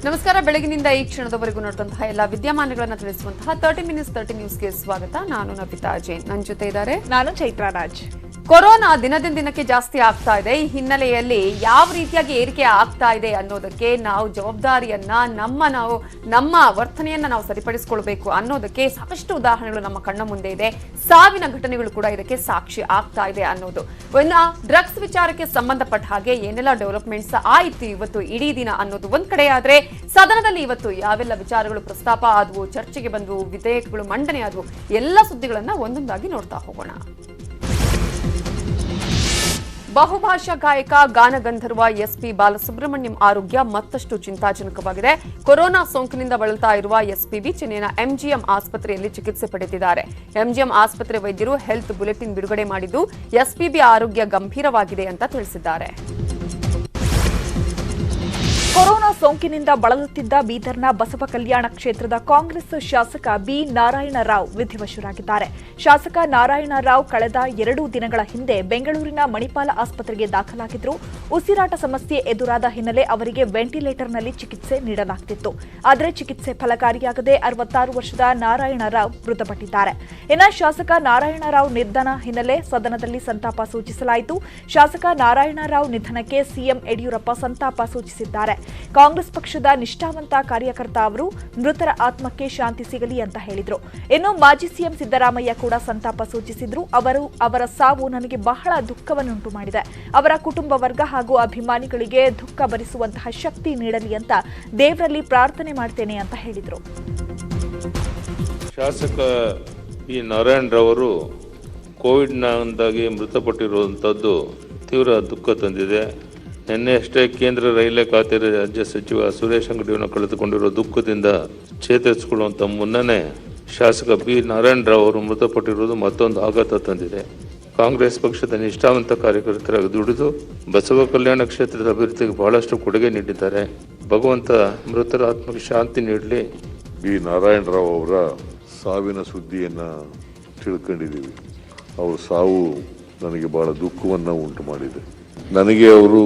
ನಮಸ್ಕಾರ. ಬೆಳಗಿನಿಂದ ಈ ಕ್ಷಣದವರೆಗೂ ನೋಡುವಂತಹ ಎಲ್ಲ ವಿದ್ಯಮಾನಗಳನ್ನು ತಿಳಿಸುವಂತಹ 30 ಮಿನಿಟ್ಸ್ 30 ನ್ಯೂಸ್ಗೆ ಸ್ವಾಗತ. ನಾನು ನವಿತಾ ಜೈನ್. ನನ್ನ ಜೊತೆ ಇದ್ದಾರೆ ನಾನು ಚೈತ್ರಾ ರಾಜ್. ಕೊರೋನಾ ದಿನದಿಂದ ದಿನಕ್ಕೆ ಜಾಸ್ತಿ ಆಗ್ತಾ ಇದೆ. ಈ ಹಿನ್ನೆಲೆಯಲ್ಲಿ ಯಾವ ರೀತಿಯಾಗಿ ಏರಿಕೆ ಆಗ್ತಾ ಇದೆ ಅನ್ನೋದಕ್ಕೆ ನಾವು ಜವಾಬ್ದಾರಿಯನ್ನ ನಮ್ಮ ವರ್ತನೆಯನ್ನ ನಾವು ಸರಿಪಡಿಸಿಕೊಳ್ಬೇಕು ಅನ್ನೋದಕ್ಕೆ ಸಾಕಷ್ಟು ಉದಾಹರಣೆಗಳು ನಮ್ಮ ಕಣ್ಣ ಮುಂದೆ ಇದೆ. ಸಾವಿನ ಘಟನೆಗಳು ಕೂಡ ಇದಕ್ಕೆ ಸಾಕ್ಷಿ ಆಗ್ತಾ ಇದೆ ಅನ್ನೋದು. ಡ್ರಗ್ಸ್ ವಿಚಾರಕ್ಕೆ ಸಂಬಂಧಪಟ್ಟ ಹಾಗೆ ಏನೆಲ್ಲ ಡೆವಲಪ್ಮೆಂಟ್ಸ್ ಆಯಿತು ಇವತ್ತು ಇಡೀ ದಿನ ಅನ್ನೋದು ಒಂದ್ ಕಡೆ ಆದ್ರೆ, ಸದನದಲ್ಲಿ ಇವತ್ತು ಯಾವೆಲ್ಲ ವಿಚಾರಗಳು ಪ್ರಸ್ತಾಪ ಆದವು, ಚರ್ಚೆಗೆ ಬಂದವು, ವಿಧೇಯಕಗಳು ಮಂಡನೆ ಆದವು, ಎಲ್ಲ ಸುದ್ದಿಗಳನ್ನ ಒಂದೊಂದಾಗಿ ನೋಡ್ತಾ ಹೋಗೋಣ. ಬಹುಭಾಷಾ ಗಾಯಕ ಗಾನಗಂಧರ್ವ ಎಸ್ಪಿ ಬಾಲಸುಬ್ರಹ್ಮಣ್ಯಂ ಆರೋಗ್ಯ ಮತ್ತಷ್ಟು ಚಿಂತಾಜನಕವಾಗಿದೆ. ಕೊರೋನಾ ಸೋಂಕಿನಿಂದ ಬಳಲ್ತಾ ಇರುವ ಎಸ್ಪಿಬಿ ಚೆನ್ನೈನ ಎಂಜಿಎಂ ಆಸ್ಪತ್ರೆಯಲ್ಲಿ ಚಿಕಿತ್ಸೆ ಪಡೆದಿದ್ದಾರೆ. ಎಂಜಿಎಂ ಆಸ್ಪತ್ರೆ ವೈದ್ಯರು ಹೆಲ್ತ್ ಬುಲೆಟಿನ್ ಬಿಡುಗಡೆ ಮಾಡಿದ್ದು ಎಸ್ಪಿಬಿ ಆರೋಗ್ಯ ಗಂಭೀರವಾಗಿದೆ ಅಂತ ತಿಳಿಸಿದ್ದಾರೆ. ಕೊರೋನಾ ಸೋಂಕಿನಿಂದ ಬಳಲುತ್ತಿದ್ದ ಬೀದರ್ನ ಬಸವ ಕಲ್ಯಾಣ ಕ್ಷೇತ್ರದ ಕಾಂಗ್ರೆಸ್ ಶಾಸಕ ಬಿ ನಾರಾಯಣರಾವ್ ವಿಧಿವಶರಾಗಿದ್ದಾರೆ. ಶಾಸಕ ನಾರಾಯಣರಾವ್ ಕಳೆದ 2 ದಿನಗಳ ಹಿಂದೆ ಬೆಂಗಳೂರಿನ ಮಣಿಪಾಲ ಆಸ್ಪತ್ರೆಗೆ ದಾಖಲಾಗಿದ್ರು. ಉಸಿರಾಟ ಸಮಸ್ಯೆ ಎದುರಾದ ಹಿನ್ನೆಲೆ ಅವರಿಗೆ ವೆಂಟಿಲೇಟರ್ನಲ್ಲಿ ಚಿಕಿತ್ಸೆ ನೀಡಲಾಗುತ್ತಿತ್ತು. ಆದರೆ ಚಿಕಿತ್ಸೆ ಫಲಕಾರಿಯಾಗದೆ 66 ವರ್ಷದ ನಾರಾಯಣರಾವ್ ಮೃತಪಟ್ಟಿದ್ದಾರೆ. ಇನ್ನು ಶಾಸಕ ನಾರಾಯಣರಾವ್ ನಿಧನ ಹಿನ್ನೆಲೆ ಸದನದಲ್ಲಿ ಸಂತಾಪ ಸೂಚಿಸಲಾಯಿತು. ಶಾಸಕ ನಾರಾಯಣರಾವ್ ನಿಧನಕ್ಕೆ ಸಿಎಂ ಯಡಿಯೂರಪ್ಪ ಸಂತಾಪ ಸೂಚಿಸಿದ್ದಾರೆ. ಕಾಂಗ್ರೆಸ್ ಪಕ್ಷದ ನಿಷ್ಠಾವಂತ ಕಾರ್ಯಕರ್ತ ಅವರು ಮೃತರ ಆತ್ಮಕ್ಕೆ ಶಾಂತಿ ಸಿಗಲಿ ಅಂತ ಹೇಳಿದ್ರು. ಇನ್ನು ಮಾಜಿ ಸಿಎಂ ಸಿದ್ದರಾಮಯ್ಯ ಕೂಡ ಸಂತಾಪ ಸೂಚಿಸಿದ್ರು. ಅವರ ಸಾವು ನನಗೆ ಬಹಳ ದುಃಖವನ್ನುಂಟು ಮಾಡಿದೆ. ಅವರ ಕುಟುಂಬ ವರ್ಗ ಹಾಗೂ ಅಭಿಮಾನಿಗಳಿಗೆ ದುಃಖ ಭರಿಸುವಂತಹ ಶಕ್ತಿ ನೀಡಲಿ ಅಂತ ದೇವರಲ್ಲಿ ಪ್ರಾರ್ಥನೆ ಮಾಡ್ತೇನೆ ಅಂತ ಹೇಳಿದ್ರು. ಶಾಸಕ ಬಿ ನಾರಾಯಣರವರು ಕೋವಿಡ್ನಿಂದಾಗಿ ಮೃತಪಟ್ಟಿರುವಂಥದ್ದು ತೀವ್ರ ದುಃಖ ತಂದಿದೆ. ನಿನ್ನೆಯಷ್ಟೇ ಕೇಂದ್ರ ರೈಲ್ವೆ ಖಾತೆ ರಾಜ್ಯ ಸಚಿವ ಸುರೇಶ್ ಅಂಗಡಿಯನ್ನು ಕಳೆದುಕೊಂಡಿರುವ ದುಃಖದಿಂದ ಚೇತರಿಸಿಕೊಳ್ಳುವಂತ ಮುನ್ನನೇ ಶಾಸಕ ಬಿ ನಾರಾಯಣರಾವ್ ಅವರು ಮೃತಪಟ್ಟಿರುವುದು ಮತ್ತೊಂದು ಆಘಾತ ತಂದಿದೆ. ಕಾಂಗ್ರೆಸ್ ಪಕ್ಷದ ನಿಷ್ಠಾವಂತ ಕಾರ್ಯಕರ್ತರಾಗಿ ದುಡಿದು ಬಸವ ಕಲ್ಯಾಣ ಕ್ಷೇತ್ರದ ಅಭಿವೃದ್ಧಿಗೆ ಬಹಳಷ್ಟು ಕೊಡುಗೆ ನೀಡಿದ್ದಾರೆ. ಭಗವಂತ ಮೃತರ ಆತ್ಮಕ್ಕೆ ಶಾಂತಿ ನೀಡಲಿ. ಬಿ ನಾರಾಯಣರಾವ್ ಅವರ ಸಾವಿನ ಸುದ್ದಿಯನ್ನು ತಿಳ್ಕೊಂಡಿದ್ದೀವಿ. ಅವ್ರ ಸಾವು ನನಗೆ ಬಹಳ ದುಃಖವನ್ನು ಉಂಟು ಮಾಡಿದೆ. ನನಗೆ ಅವರು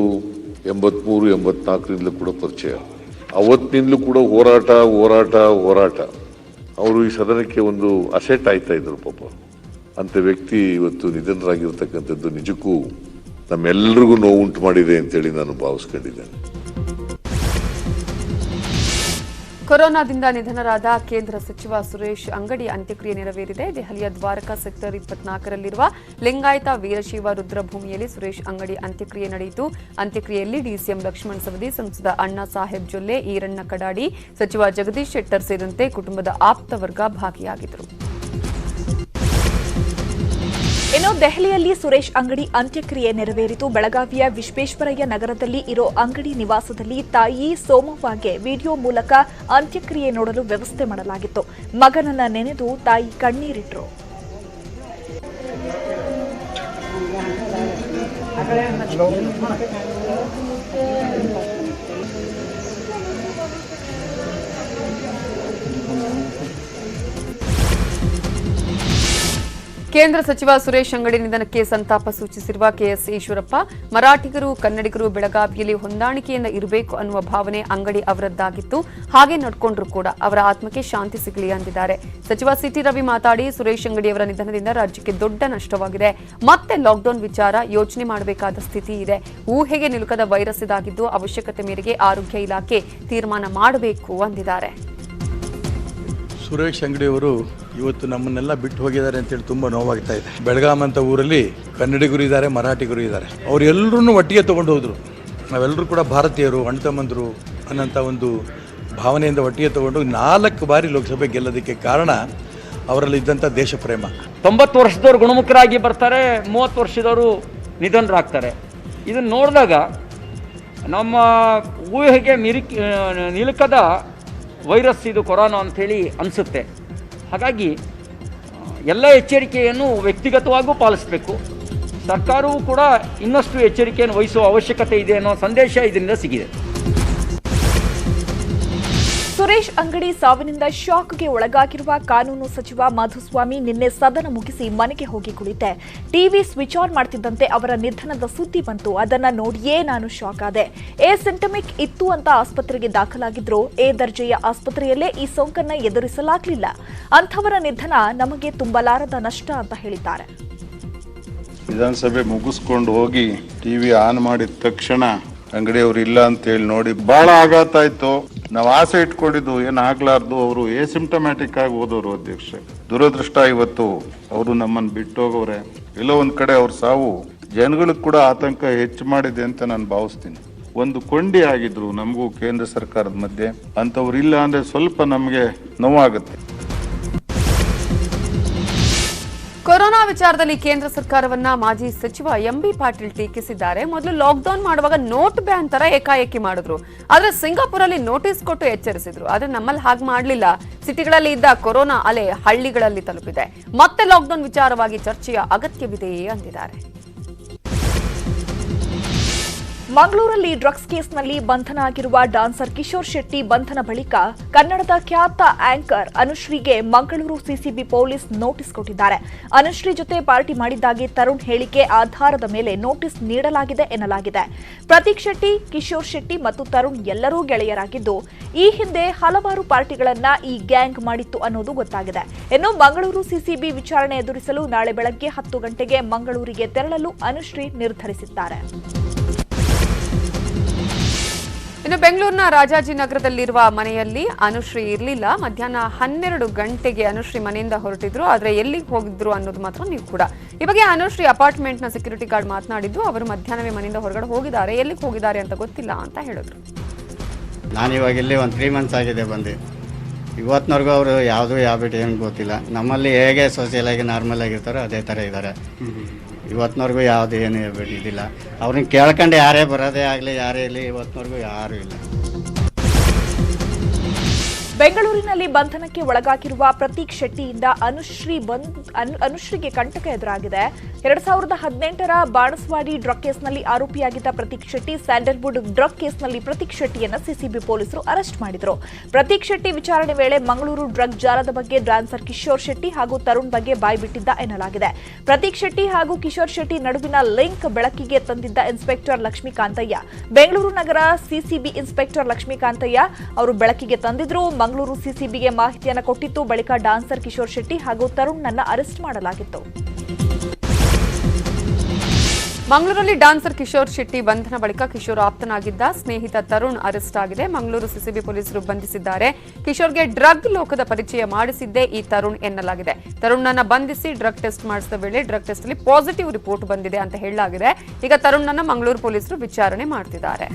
83-84ರಿಂದಲೂ ಕೂಡ ಪರಿಚಯ. ಅವತ್ತಿನಿಂದಲೂ ಕೂಡ ಹೋರಾಟ. ಅವರು ಈ ಸದನಕ್ಕೆ ಒಂದು ಅಸೆಟ್ ಆಯ್ತಾ ಇದ್ರು. ಪಾಪ ಅಂತ ವ್ಯಕ್ತಿ ಇವತ್ತು ನಿಧನರಾಗಿರ್ತಕ್ಕಂಥದ್ದು ನಿಜಕ್ಕೂ ನಮ್ಮೆಲ್ಲರಿಗೂ ನೋವು ಉಂಟು ಮಾಡಿದೆ ಅಂತೇಳಿ ನಾನು ಭಾವಿಸ್ಕೊಂಡಿದ್ದೇನೆ. ಕೊರೋನಾದಿಂದ ನಿಧನರಾದ ಕೇಂದ್ರ ಸಚಿವ ಸುರೇಶ್ ಅಂಗಡಿ ಅಂತ್ಯಕ್ರಿಯೆ ನೆರವೇರಿದೆ. ದೆಹಲಿಯ ದ್ವಾರಕಾ ಸೆಕ್ಟರ್ 24ರಲ್ಲಿರುವ ಲಿಂಗಾಯತ ವೀರಶೈವ ರುದ್ರಭೂಮಿಯಲ್ಲಿ ಸುರೇಶ್ ಅಂಗಡಿ ಅಂತ್ಯಕ್ರಿಯೆ ನಡೆಯಿತು. ಅಂತ್ಯಕ್ರಿಯೆಯಲ್ಲಿ ಡಿಸಿಎಂ ಲಕ್ಷ್ಮಣ್ ಸವದಿ, ಸಂಸದ ಅಣ್ಣಾ ಸಾಹೇಬ್ ಜೊಲ್ಲೆ, ಈರಣ್ಣ ಕಡಾಡಿ, ಸಚಿವ ಜಗದೀಶ್ ಶೆಟ್ಟರ್ ಸೇರಿದಂತೆ ಕುಟುಂಬದ ಆಪ್ತ ವರ್ಗ ಭಾಗಿಯಾಗಿದ್ದರು. ಇನ್ನು ದೆಹಲಿಯಲ್ಲಿ ಸುರೇಶ್ ಅಂಗಡಿ ಅಂತ್ಯಕ್ರಿಯೆ ನೆರವೇರಿತು. ಬೆಳಗಾವಿಯ ವಿಶ್ವೇಶ್ವರಯ್ಯ ನಗರದಲ್ಲಿ ಇರೋ ಅಂಗಡಿ ನಿವಾಸದಲ್ಲಿ ತಾಯಿ ಸೋಮವ್ವಗೆ ವಿಡಿಯೋ ಮೂಲಕ ಅಂತ್ಯಕ್ರಿಯೆ ನೋಡಲು ವ್ಯವಸ್ಥೆ ಮಾಡಲಾಗಿತ್ತು. ಮಗನನ್ನ ನೆನೆದು ತಾಯಿ ಕಣ್ಣೀರಿಟ್ರು. ಕೇಂದ್ರ ಸಚಿವ ಸುರೇಶ್ ಅಂಗಡಿ ನಿಧನಕ್ಕೆ ಸಂತಾಪ ಸೂಚಿಸಿರುವ ಕೆಎಸ್ ಈಶ್ವರಪ್ಪ, ಮರಾಠಿಗರು ಕನ್ನಡಿಗರು ಬೆಳಗಾವಿಯಲ್ಲಿ ಹೊಂದಾಣಿಕೆಯಿಂದ ಇರಬೇಕು ಅನ್ನುವ ಭಾವನೆ ಅಂಗಡಿ ಅವರದ್ದಾಗಿತ್ತು. ಹಾಗೆ ನಡ್ಕೊಂಡ್ರು ಕೂಡ ಅವರ ಆತ್ಮಕ್ಕೆ ಶಾಂತಿ ಸಿಗಲಿ ಅಂದಿದ್ದಾರೆ. ಸಚಿವ ಸಿಟಿ ರವಿ ಮಾತಾಡಿ, ಸುರೇಶ್ ಅಂಗಡಿ ಅವರ ನಿಧನದಿಂದ ರಾಜ್ಯಕ್ಕೆ ದೊಡ್ಡ ನಷ್ಟವಾಗಿದೆ. ಮತ್ತೆ ಲಾಕ್ಡೌನ್ ವಿಚಾರ ಯೋಚನೆ ಮಾಡಬೇಕಾದ ಸ್ಥಿತಿ ಇದೆ. ಊಹೆಗೆ ನಿಲುಕದ ವೈರಸ್ ಇದಾಗಿದ್ದು ಅವಶ್ಯಕತೆ ಮೇರೆಗೆ ಆರೋಗ್ಯ ಇಲಾಖೆ ತೀರ್ಮಾನ ಮಾಡಬೇಕು ಅಂದಿದ್ದಾರೆ. ಸುರೇಶ್ ಅಂಗಡಿ ಅವರು ಇವತ್ತು ನಮ್ಮನ್ನೆಲ್ಲ ಬಿಟ್ಟು ಹೋಗಿದ್ದಾರೆ ಅಂತೇಳಿ ತುಂಬ ನೋವಾಗ್ತಾ ಇದೆ. ಬೆಳಗಾಂ ಅಂತ ಊರಲ್ಲಿ ಕನ್ನಡಿಗರು ಇದ್ದಾರೆ, ಮರಾಠಿಗರು ಇದ್ದಾರೆ. ಅವ್ರು ಎಲ್ಲರೂ ಒಟ್ಟಿಗೆ ತೊಗೊಂಡು ಹೋದ್ರು. ನಾವೆಲ್ಲರೂ ಕೂಡ ಭಾರತೀಯರು, ಅಣ್ತಮ್ಮಂದರು ಅನ್ನೋಂಥ ಒಂದು ಭಾವನೆಯಿಂದ ಒಟ್ಟಿಗೆ ತೊಗೊಂಡು 4 ಬಾರಿ ಲೋಕಸಭೆ ಗೆಲ್ಲೋದಕ್ಕೆ ಕಾರಣ ಅವರಲ್ಲಿ ಇದ್ದಂಥ ದೇಶ ಪ್ರೇಮ. 90 ವರ್ಷದವ್ರು ಗುಣಮುಖರಾಗಿ ಬರ್ತಾರೆ, 30 ವರ್ಷದವರು ನಿಧನರಾಗ್ತಾರೆ. ಇದನ್ನು ನೋಡಿದಾಗ ನಮ್ಮ ಊಹೆಗೆ ನಿಲುಕದ ವೈರಸ್ ಇದು ಕೊರೋನಾ ಅಂಥೇಳಿ ಅನಿಸುತ್ತೆ. ಹಾಗಾಗಿ ಎಲ್ಲ ಎಚ್ಚರಿಕೆಯನ್ನು ವ್ಯಕ್ತಿಗತವಾಗೂ ಪಾಲಿಸಬೇಕು. ಸರ್ಕಾರವೂ ಕೂಡ ಇನ್ನಷ್ಟು ಎಚ್ಚರಿಕೆಯನ್ನು ವಹಿಸುವ ಅವಶ್ಯಕತೆ ಇದೆ ಅನ್ನೋ ಸಂದೇಶ ಇದರಿಂದ ಸಿಗಿದೆ. ಸುರೇಶ್ ಅಂಗಡಿ ಸಾವಿನಿಂದ ಶಾಕ್ಗೆ ಒಳಗಾಗಿರುವ ಕಾನೂನು ಸಚಿವ ಮಾಧುಸ್ವಾಮಿ ನಿನ್ನೆ ಸದನ ಮುಗಿಸಿ ಮನೆಗೆ ಹೋಗಿ ಕುಳಿತೆ. ಟಿವಿ ಸ್ವಿಚ್ ಆನ್ ಮಾಡ್ತಿದ್ದಂತೆ ಅವರ ನಿಧನದ ಸುದ್ದಿ ಬಂತು. ಅದನ್ನ ನೋಡಿಯೇ ನಾನು ಶಾಕ್ ಆದೆ. ಎಸಿಂಟಮಿಕ್ ಇತ್ತು ಅಂತ ಆಸ್ಪತ್ರೆಗೆ ದಾಖಲಾಗಿದ್ರು. ಎ ದರ್ಜೆಯ ಆಸ್ಪತ್ರೆಯಲ್ಲೇ ಈ ಸೋಂಕನ್ನ ಎದುರಿಸಲಾಗಲಿಲ್ಲ. ಅಂಥವರ ನಿಧನ ನಮಗೆ ತುಂಬಲಾರದ ನಷ್ಟ ಅಂತ ಹೇಳಿದ್ದಾರೆ. ವಿಧಾನಸಭೆ ಮುಗಿಸ್ಕೊಂಡು ಹೋಗಿ ಟಿವಿ ಆನ್ ಮಾಡಿದ ತಕ್ಷಣ ಅಂಗಡಿಯವರು ಇಲ್ಲ ಅಂತ ಹೇಳಿ ನೋಡಿ ಬಹಳ ಆಘಾತ ಆಯ್ತು. ನಾವು ಆಸೆ ಇಟ್ಕೊಂಡಿದ್ದು ಏನಾಗ್ಲಾರ್ದು. ಅವರು ಎಸಿಂಪ್ಟಮ್ಯಾಟಿಕ್ ಆಗಿ ಹೋದವರು ಅಧ್ಯಕ್ಷ. ದುರದೃಷ್ಟ ಇವತ್ತು ಅವರು ನಮ್ಮನ್ನು ಬಿಟ್ಟು ಹೋಗೋರೆ. ಎಲ್ಲೋ ಒಂದ್ ಕಡೆ ಅವ್ರ ಸಾವು ಜನಗಳಿಗೆ ಕೂಡ ಆತಂಕ ಹೆಚ್ಚು ಮಾಡಿದೆ ಅಂತ ನಾನು ಭಾವಿಸ್ತೀನಿ. ಒಂದು ಕೊಂಡಿ ಆಗಿದ್ರು ನಮಗೂ ಕೇಂದ್ರ ಸರ್ಕಾರದ ಮಧ್ಯೆ. ಅಂತವ್ರು ಇಲ್ಲ ಅಂದ್ರೆ ಸ್ವಲ್ಪ ನಮಗೆ ನೋವಾಗುತ್ತೆ. ಕೊರೋನಾ ವಿಚಾರದಲ್ಲಿ ಕೇಂದ್ರ ಸರ್ಕಾರವನ್ನ ಮಾಜಿ ಸಚಿವ ಎಂಬಿ ಪಾಟೀಲ್ ಟೀಕಿಸಿದ್ದಾರೆ. ಮೊದಲು ಲಾಕ್ಡೌನ್ ಮಾಡುವಾಗ ನೋಟ್ ಬ್ಯಾನ್ ತರ ಏಕಾಏಕಿ ಮಾಡಿದ್ರು. ಆದ್ರೆ ಸಿಂಗಾಪುರಲ್ಲಿ ನೋಟಿಸ್ ಕೊಟ್ಟು ಎಚ್ಚರಿಸಿದ್ರು. ಆದ್ರೆ ನಮ್ಮಲ್ಲಿ ಹಾಗೆ ಮಾಡಲಿಲ್ಲ. ಸಿಟಿಗಳಲ್ಲಿ ಇದ್ದ ಕೊರೋನಾ ಅಲೆ ಹಳ್ಳಿಗಳಲ್ಲಿ ತಲುಪಿದೆ. ಮತ್ತೆ ಲಾಕ್ಡೌನ್ ವಿಚಾರವಾಗಿ ಚರ್ಚೆಯ ಅಗತ್ಯವಿದೆ ಅಂದಿದ್ದಾರೆ. ಮಂಗಳೂರಲ್ಲಿ ಡ್ರಗ್ಸ್ ಕೇಸ್ನಲ್ಲಿ ಬಂಧನ ಆಗಿರುವ ಡಾನ್ಸರ್ ಕಿಶೋರ್ ಶೆಟ್ಟಿ ಬಂಧನ ಬಳಿಕ ಕನ್ನಡದ ಖ್ಯಾತ ಆಂಕರ್ ಅನುಶ್ರೀಗೆ ಮಂಗಳೂರು ಸಿಸಿಬಿ ಪೊಲೀಸ್ ನೋಟಿಸ್ ಕೊಟ್ಟಿದ್ದಾರೆ. ಅನುಶ್ರೀ ಜೊತೆ ಪಾರ್ಟಿ ಮಾಡಿದ್ದಾಗಿ ತರುಣ್ ಹೇಳಿಕೆ ಆಧಾರದ ಮೇಲೆ ನೋಟಿಸ್ ನೀಡಲಾಗಿದೆ ಎನ್ನಲಾಗಿದೆ. ಪ್ರತೀಕ್ ಶೆಟ್ಟಿ, ಕಿಶೋರ್ ಶೆಟ್ಟಿ ಮತ್ತು ತರುಣ್ ಎಲ್ಲರೂ ಗೆಳೆಯರಾಗಿದ್ದು ಈ ಹಿಂದೆ ಹಲವಾರು ಪಾರ್ಟಿಗಳನ್ನ ಈ ಗ್ಯಾಂಗ್ ಮಾಡಿತ್ತು ಅನ್ನೋದು ಗೊತ್ತಾಗಿದೆ. ಇನ್ನು ಮಂಗಳೂರು ಸಿಸಿಬಿ ವಿಚಾರಣೆ ಎದುರಿಸಲು ನಾಳೆ ಬೆಳಗ್ಗೆ 10 ಗಂಟೆಗೆ ಮಂಗಳೂರಿಗೆ ತೆರಳಲು ಅನುಶ್ರೀ ನಿರ್ಧರಿಸಿದ್ದಾರೆ. ಇನ್ನು ಬೆಂಗಳೂರಿನ ರಾಜಾಜಿನಗರದಲ್ಲಿರುವ ಮನೆಯಲ್ಲಿ ಅನುಶ್ರೀ ಇರಲಿಲ್ಲ. ಮಧ್ಯಾಹ್ನ 12 ಗಂಟೆಗೆ ಅನುಶ್ರೀ ಮನೆಯಿಂದ ಹೊರಟಿದ್ರು. ಆದರೆ ಎಲ್ಲಿಗೆ ಹೋಗಿದ್ರು ಅನ್ನೋದು ಮಾತ್ರ ನೀವು ಕೂಡ. ಈ ಬಗ್ಗೆ ಅನುಶ್ರೀ ಅಪಾರ್ಟ್ಮೆಂಟ್ನ ಸೆಕ್ಯೂರಿಟಿ ಗಾರ್ಡ್ ಮಾತನಾಡಿದ್ದು, ಅವರು ಮಧ್ಯಾಹ್ನವೇ ಮನೆಯಿಂದ ಹೊರಗಡೆ ಹೋಗಿದ್ದಾರೆ, ಎಲ್ಲಿಗೆ ಹೋಗಿದ್ದಾರೆ ಅಂತ ಗೊತ್ತಿಲ್ಲ ಅಂತ ಹೇಳಿದ್ರು. ನಾನಿವಾಗ ಇಲ್ಲಿ ಒಂದು 3 ಮಂತ್ಸ್ ಆಗಿದೆ ಬಂದು. ಇವತ್ತಿನವರೆಗೂ ಅವರು ಯಾವ ಬಿಟ್ಟು ಏನು ಗೊತ್ತಿಲ್ಲ. ನಮ್ಮಲ್ಲಿ ಹೇಗೆ ಸೋಷಿಯಲ್ ಆಗಿ ನಾರ್ಮಲ್ ಆಗಿರ್ತಾರೋ ಅದೇ ಥರ ಇದ್ದಾರೆ. ಇವತ್ತಿನವರೆಗೂ ಯಾವುದು ಏನು ಇದಿಲ್ಲ. ಅವ್ರನ್ನ ಕೇಳ್ಕೊಂಡು ಯಾರೇ ಬರೋದೇ ಆಗಲಿ ಯಾರೇ ಇರಲಿ, ಇವತ್ತಿನವರೆಗೂ ಯಾರೂ ಇಲ್ಲ. ಬೆಂಗಳೂರಿನಲ್ಲಿ ಬಂಧನಕ್ಕೆ ಒಳಗಾಗಿರುವ ಪ್ರತೀಕ್ ಶೆಟ್ಟಿಯಿಂದ ಅನುಶ್ರೀಗೆ ಕಂಟಕ ಎದುರಾಗಿದೆ. 2018ರ ಬಾಣಸ್ವಾಡಿ ಡ್ರಗ್ ಕೇಸ್ನಲ್ಲಿ ಆರೋಪಿಯಾಗಿದ್ದ ಪ್ರತೀಕ್ ಶೆಟ್ಟಿ ಸ್ಯಾಂಡಲ್ವುಡ್ ಡ್ರಗ್ ಕೇಸ್ನಲ್ಲಿ ಪ್ರತೀಕ್ ಶೆಟ್ಟಿಯನ್ನ ಸಿಸಿಬಿ ಪೊಲೀಸರು ಅರೆಸ್ಟ್ ಮಾಡಿದ್ರು. ಪ್ರತೀಕ್ ಶೆಟ್ಟಿ ವಿಚಾರಣೆ ವೇಳೆ ಮಂಗಳೂರು ಡ್ರಗ್ ಜಾಲದ ಬಗ್ಗೆ ಡ್ಯಾನ್ಸರ್ ಕಿಶೋರ್ ಶೆಟ್ಟಿ ಹಾಗೂ ತರುಣ್ ಬಗ್ಗೆ ಬಾಯ್ಬಿಟ್ಟಿದ್ದ ಎನ್ನಲಾಗಿದೆ. ಪ್ರತೀಕ್ ಶೆಟ್ಟಿ ಹಾಗೂ ಕಿಶೋರ್ ಶೆಟ್ಟಿ ನಡುವಿನ ಲಿಂಕ್ ಬೆಳಕಿಗೆ ತಂದಿದ್ದ ಇನ್ಸ್ಪೆಕ್ಟರ್ ಲಕ್ಷ್ಮೀಕಾಂತಯ್ಯ, ಬೆಂಗಳೂರು ನಗರ ಸಿಸಿಬಿ ಇನ್ಸ್ಪೆಕ್ಟರ್ ಲಕ್ಷ್ಮೀಕಾಂತಯ್ಯ ಅವರು ಬೆಳಕಿಗೆ ತಂದಿದ್ರು. ಮಂಗಳೂರು ಸಿಸಿಬಿಗೆ ಮಾಹಿತಿಯನ್ನು ಕೊಟ್ಟಿತ್ತು. ಬಳಿಕ ಡಾನ್ಸರ್ ಕಿಶೋರ್ ಶೆಟ್ಟಿ ಹಾಗೂ ತರುಣ್ನನ್ನ ಅರೆಸ್ಟ್ ಮಾಡಲಾಗಿತ್ತು. ಮಂಗಳೂರಲ್ಲಿ ಡಾನ್ಸರ್ ಕಿಶೋರ್ ಶೆಟ್ಟಿ ಬಂಧನ ಬಳಿಕ ಕಿಶೋರ್ ಆಪ್ತನಾಗಿದ್ದ ಸ್ನೇಹಿತ ತರುಣ್ ಅರೆಸ್ಟ್ ಆಗಿದೆ. ಮಂಗಳೂರು ಸಿಸಿಬಿ ಪೊಲೀಸರು ಬಂಧಿಸಿದ್ದಾರೆ. ಕಿಶೋರ್ಗೆ ಡ್ರಗ್ ಲೋಕದ ಪರಿಚಯ ಮಾಡಿಸಿದ್ದೇ ಈ ತರುಣ್ ಎನ್ನಲಾಗಿದೆ. ತರುಣ್ನನ್ನ ಬಂಧಿಸಿ ಡ್ರಗ್ ಟೆಸ್ಟ್ ಮಾಡಿಸಿದ ವೇಳೆ ಡ್ರಗ್ ಟೆಸ್ಟ್ ಅಲ್ಲಿ ಪಾಸಿಟಿವ್ ರಿಪೋರ್ಟ್ ಬಂದಿದೆ ಅಂತ ಹೇಳಲಾಗಿದೆ. ಈಗ ತರುಣ್ನನ್ನ ಮಂಗಳೂರು ಪೊಲೀಸರು ವಿಚಾರಣೆ ಮಾಡ್ತಿದ್ದಾರೆ.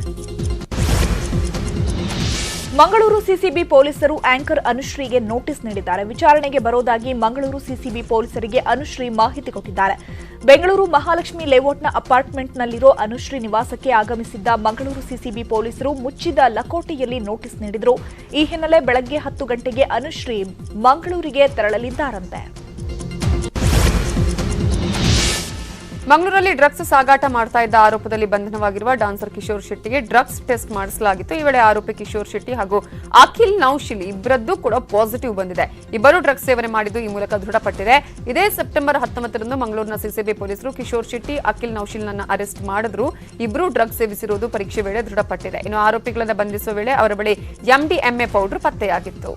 ಮಂಗಳೂರು ಸಿಸಿಬಿ ಪೊಲೀಸರು ಆಂಕರ್ ಅನುಶ್ರೀಗೆ ನೋಟಿಸ್ ನೀಡಿದ್ದಾರೆ. ವಿಚಾರಣೆಗೆ ಬರೋದಾಗಿ ಮಂಗಳೂರು ಸಿಸಿಬಿ ಪೊಲೀಸರಿಗೆ ಅನುಶ್ರೀ ಮಾಹಿತಿ ಕೊಟ್ಟಿದ್ದಾರೆ. ಬೆಂಗಳೂರು ಮಹಾಲಕ್ಷ್ಮಿ ಲೇಔಟ್ನ ಅಪಾರ್ಟ್ಮೆಂಟ್ನಲ್ಲಿರೋ ಅನುಶ್ರೀ ನಿವಾಸಕ್ಕೆ ಆಗಮಿಸಿದ್ದ ಮಂಗಳೂರು ಸಿಸಿಬಿ ಪೊಲೀಸರು ಮುಚ್ಚಿದ ಲಕೋಟೆಯಲ್ಲಿ ನೋಟಿಸ್ ನೀಡಿದ್ರು. ಈ ಹಿನ್ನೆಲೆ ಬೆಳಗ್ಗೆ 10 ಗಂಟೆಗೆ ಅನುಶ್ರೀ ಮಂಗಳೂರಿಗೆ ತೆರಳಲಿದ್ದಾರಂತೆ. ಮಂಗಳೂರಲ್ಲಿ ಡ್ರಗ್ಸ್ ಸಾಗಾಟ ಮಾಡ್ತಾ ಇದ್ದ ಆರೋಪದಲ್ಲಿ ಬಂಧನವಾಗಿರುವ ಡಾನ್ಸರ್ ಕಿಶೋರ್ ಶೆಟ್ಟಿಗೆ ಡ್ರಗ್ಸ್ ಟೆಸ್ಟ್ ಮಾಡಿಸಲಾಗಿತ್ತು. ಈ ವೇಳೆ ಆರೋಪಿ ಕಿಶೋರ್ ಶೆಟ್ಟಿ ಹಾಗೂ ಅಖಿಲ್ ನೌಶಿಲ್ ಇಬ್ಬರದ್ದು ಕೂಡ ಪಾಸಿಟಿವ್ ಬಂದಿದೆ. ಇಬ್ಬರು ಡ್ರಗ್ಸ್ ಸೇವನೆ ಮಾಡಿದ್ದು ಈ ಮೂಲಕ ದೃಢಪಟ್ಟಿದೆ. ಇದೇ ಸೆಪ್ಟೆಂಬರ್ 19ರಂದು ಮಂಗಳೂರಿನ ಸಿಸಿಬಿ ಪೊಲೀಸರು ಕಿಶೋರ್ ಶೆಟ್ಟಿ, ಅಖಿಲ್ ನೌಶಿಲ್ನನ್ನ ಅರೆಸ್ಟ್ ಮಾಡಿದ್ರು. ಇಬ್ಬರು ಡ್ರಗ್ಸ್ ಸೇವಿಸಿರುವುದು ಪರೀಕ್ಷೆ ವೇಳೆ ದೃಢಪಟ್ಟಿದೆ. ಇನ್ನು ಆರೋಪಿಗಳನ್ನು ಬಂಧಿಸುವ ವೇಳೆ ಅವರ ಬಳಿ MDMA ಪೌಡರ್ ಪತ್ತೆಯಾಗಿತ್ತು.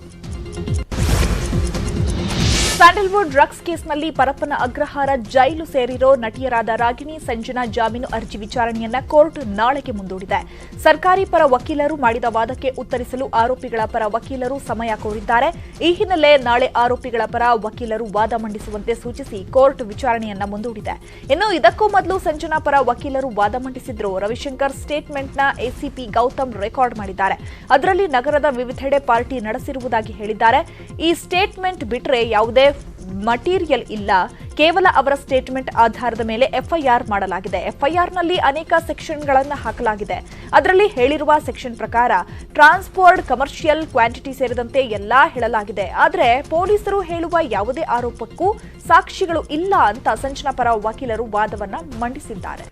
ಸ್ಯಾಂಡಲ್ವುಡ್ ಡ್ರಗ್ಸ್ ಕೇಸ್ನಲ್ಲಿ ಪರಪ್ಪನ ಅಗ್ರಹಾರ ಜೈಲು ಸೇರಿರೋ ನಟಿಯರಾದ ರಾಗಿಣಿ, ಸಂಜನಾ ಜಾಮೀನು ಅರ್ಜಿ ವಿಚಾರಣೆಯನ್ನ ಕೋರ್ಟ್ ನಾಳೆಗೆ ಮುಂದೂಡಿದೆ. ಸರ್ಕಾರಿ ಪರ ವಕೀಲರು ಮಾಡಿದ ವಾದಕ್ಕೆ ಉತ್ತರಿಸಲು ಆರೋಪಿಗಳ ಪರ ವಕೀಲರು ಸಮಯ ಕೋರಿದ್ದಾರೆ. ಈ ಹಿನ್ನೆಲೆ ನಾಳೆ ಆರೋಪಿಗಳ ಪರ ವಕೀಲರು ವಾದ ಮಂಡಿಸುವಂತೆ ಸೂಚಿಸಿ ಕೋರ್ಟ್ ವಿಚಾರಣೆಯನ್ನ ಮುಂದೂಡಿದೆ. ಇನ್ನು ಇದಕ್ಕೂ ಮೊದಲು ಸಂಜನಾ ಪರ ವಕೀಲರು ವಾದ ಮಂಡಿಸಿದ್ರು. ರವಿಶಂಕರ್ ಸ್ಟೇಟ್ಮೆಂಟ್ನ ಎಸಿಪಿ ಗೌತಮ್ ರೆಕಾರ್ಡ್ ಮಾಡಿದ್ದಾರೆ. ಅದರಲ್ಲಿ ನಗರದ ವಿವಿಧೆಡೆ ಪಾರ್ಟಿ ನಡೆಸಿರುವುದಾಗಿ ಹೇಳಿದ್ದಾರೆ. ಈ ಸ್ಟೇಟ್ಮೆಂಟ್ ಬಿಟ್ರೆ ಯಾವುದೇ ಮಟೀರಿಯಲ್ ಇಲ್ಲ. ಕೇವಲ ಅವರ ಸ್ಟೇಟ್ಮೆಂಟ್ ಆಧಾರದ ಮೇಲೆ ಎಫ್ಐಆರ್ ಮಾಡಲಾಗಿದೆ. ಎಫ್ಐಆರ್ನಲ್ಲಿ ಅನೇಕ ಸೆಕ್ಷನ್ಗಳನ್ನು ಹಾಕಲಾಗಿದೆ. ಅದರಲ್ಲಿ ಹೇಳಿರುವ ಸೆಕ್ಷನ್ ಪ್ರಕಾರ ಟ್ರಾನ್ಸ್ಪೋರ್ಟ್, ಕಮರ್ಷಿಯಲ್ ಕ್ವಾಂಟಿಟಿ ಸೇರಿದಂತೆ ಎಲ್ಲಾ ಹೇಳಲಾಗಿದೆ. ಆದರೆ ಪೊಲೀಸರು ಹೇಳುವ ಯಾವುದೇ ಆರೋಪಕ್ಕೂ ಸಾಕ್ಷಿಗಳು ಇಲ್ಲ ಅಂತ ಸಂಜನಾ ಪರ ವಕೀಲರು ವಾದವನ್ನ ಮಂಡಿಸಿದ್ದಾರೆ.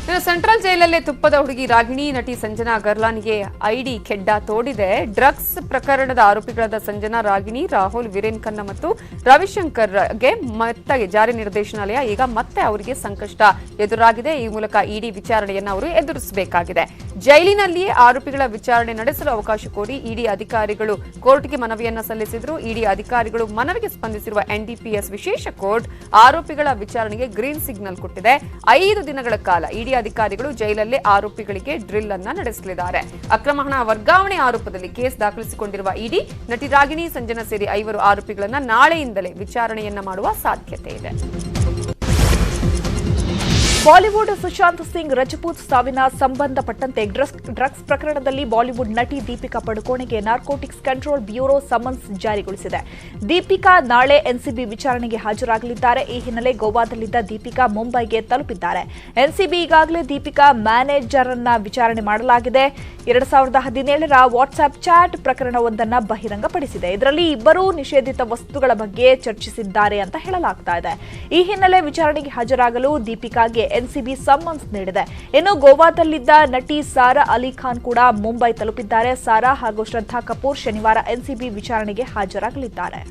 ಇನ್ನು ಸೆಂಟ್ರಲ್ ಜೈಲಲ್ಲೇ ತುಪ್ಪದ ಹುಡುಗಿ ರಾಗಿಣಿ ನಟಿ ಸಂಜನಾ ಗರ್ಲಾನ್ಗೆ ಐಡಿ ಕೆಡ್ಡ ತೋಡಿದೆ. ಡ್ರಗ್ಸ್ ಪ್ರಕರಣದ ಆರೋಪಿಗಳಾದ ಸಂಜನಾ, ರಾಗಿಣಿ, ರಾಹುಲ್, ವೀರೇನ್ ಖನ್ನಾ ಮತ್ತು ರವಿಶಂಕರ್ಗೆ ಮತ್ತೆ ಜಾರಿ ನಿರ್ದೇಶನಾಲಯ ಈಗ ಮತ್ತೆ ಅವರಿಗೆ ಸಂಕಷ್ಟ ಎದುರಾಗಿದೆ. ಈ ಮೂಲಕ ಇಡಿ ವಿಚಾರಣೆಯನ್ನು ಅವರು ಎದುರಿಸಬೇಕಾಗಿದೆ. ಜೈಲಿನಲ್ಲಿಯೇ ಆರೋಪಿಗಳ ವಿಚಾರಣೆ ನಡೆಸಲು ಅವಕಾಶ ಕೋರಿ ಇಡಿ ಅಧಿಕಾರಿಗಳು ಕೋರ್ಟ್ಗೆ ಮನವಿಯನ್ನ ಸಲ್ಲಿಸಿದ್ರು. ಇಡಿ ಅಧಿಕಾರಿಗಳು ಮನವಿಗೆ ಸ್ಪಂದಿಸಿರುವ ಎನ್ಡಿಪಿಎಸ್ ವಿಶೇಷ ಕೋರ್ಟ್ ಆರೋಪಿಗಳ ವಿಚಾರಣೆಗೆ ಗ್ರೀನ್ ಸಿಗ್ನಲ್ ಕೊಟ್ಟಿದೆ. 5 ದಿನಗಳ ಕಾಲ ಇಡಿ ಅಧಿಕಾರಿಗಳು ಜೈಲಲ್ಲೇ ಆರೋಪಿಗಳಿಗೆ ಡ್ರಿಲ್ ಅನ್ನ ನಡೆಸಲಿದ್ದಾರೆ. ಅಕ್ರಮ ಹಣ ವರ್ಗಾವಣೆ ಆರೋಪದಲ್ಲಿ ಕೇಸ್ ದಾಖಲಿಸಿಕೊಂಡಿರುವ ಇಡಿ ನಟಿ ರಾಗಿಣಿ, ಸಂಜನಾ ಸೇರಿ 5 ಆರೋಪಿಗಳನ್ನ ನಾಳೆಯಿಂದಲೇ ವಿಚಾರಣೆಯನ್ನ ಮಾಡುವ ಸಾಧ್ಯತೆ ಇದೆ. ಬಾಲಿವುಡ್ ಸುಶಾಂತ್ ಸಿಂಗ್ ರಜಪೂತ್ ಸಾವಿನ ಸಂಬಂಧಪಟ್ಟಂತೆ ಡ್ರಗ್ಸ್ ಪ್ರಕರಣದಲ್ಲಿ ಬಾಲಿವುಡ್ ನಟಿ ದೀಪಿಕಾ ಪಡುಕೋಣೆಗೆ ನಾರ್ಕೋಟಿಕ್ಸ್ ಕಂಟ್ರೋಲ್ ಬ್ಯೂರೋ ಸಮನ್ಸ್ ಜಾರಿಗೊಳಿಸಿದೆ. ದೀಪಿಕಾ ನಾಳೆ ಎನ್ಸಿಬಿ ವಿಚಾರಣೆಗೆ ಹಾಜರಾಗಲಿದ್ದಾರೆ. ಈ ಹಿನ್ನೆಲೆ ಗೋವಾದಲ್ಲಿದ್ದ ದೀಪಿಕಾ ಮುಂಬೈಗೆ ತಲುಪಿದ್ದಾರೆ. ಎನ್ಸಿಬಿ ಈಗಾಗಲೇ ದೀಪಿಕಾ ಮ್ಯಾನೇಜರ್ ಅನ್ನ ವಿಚಾರಣೆ ಮಾಡಲಾಗಿದೆ. 2017ರ ವಾಟ್ಸ್ಆಪ್ ಚಾಟ್ ಪ್ರಕರಣವೊಂದನ್ನ ಬಹಿರಂಗಪಡಿಸಿದೆ. ಇದರಲ್ಲಿ ಇಬ್ಬರೂ ನಿಷೇಧಿತ ವಸ್ತುಗಳ ಬಗ್ಗೆ ಚರ್ಚಿಸಿದ್ದಾರೆ ಅಂತ ಹೇಳಲಾಗ್ತಾ ಇದೆ. ಈ ಹಿನ್ನೆಲೆ ವಿಚಾರಣೆಗೆ ಹಾಜರಾಗಲು ದೀಪಿಕಾಗೆ ಎನ್ಸಿಬಿ ಸಮನ್ಸ್ ನೀಡಿದೆ. ಇನ್ನು ಗೋವಾದಲ್ಲಿದ್ದ ನಟಿ ಸಾರಾ ಅಲಿ ಖಾನ್ ಕೂಡ ಮುಂಬೈ ತಲುಪಿದ್ದಾರೆ. ಸಾರಾ ಹಾಗೂ ಶ್ರದ್ಧಾ ಕಪೂರ್ ಶನಿವಾರ ಎನ್ಸಿಬಿ ವಿಚಾರಣೆಗೆ ಹಾಜರಾಗಲಿದ್ದಾರೆ.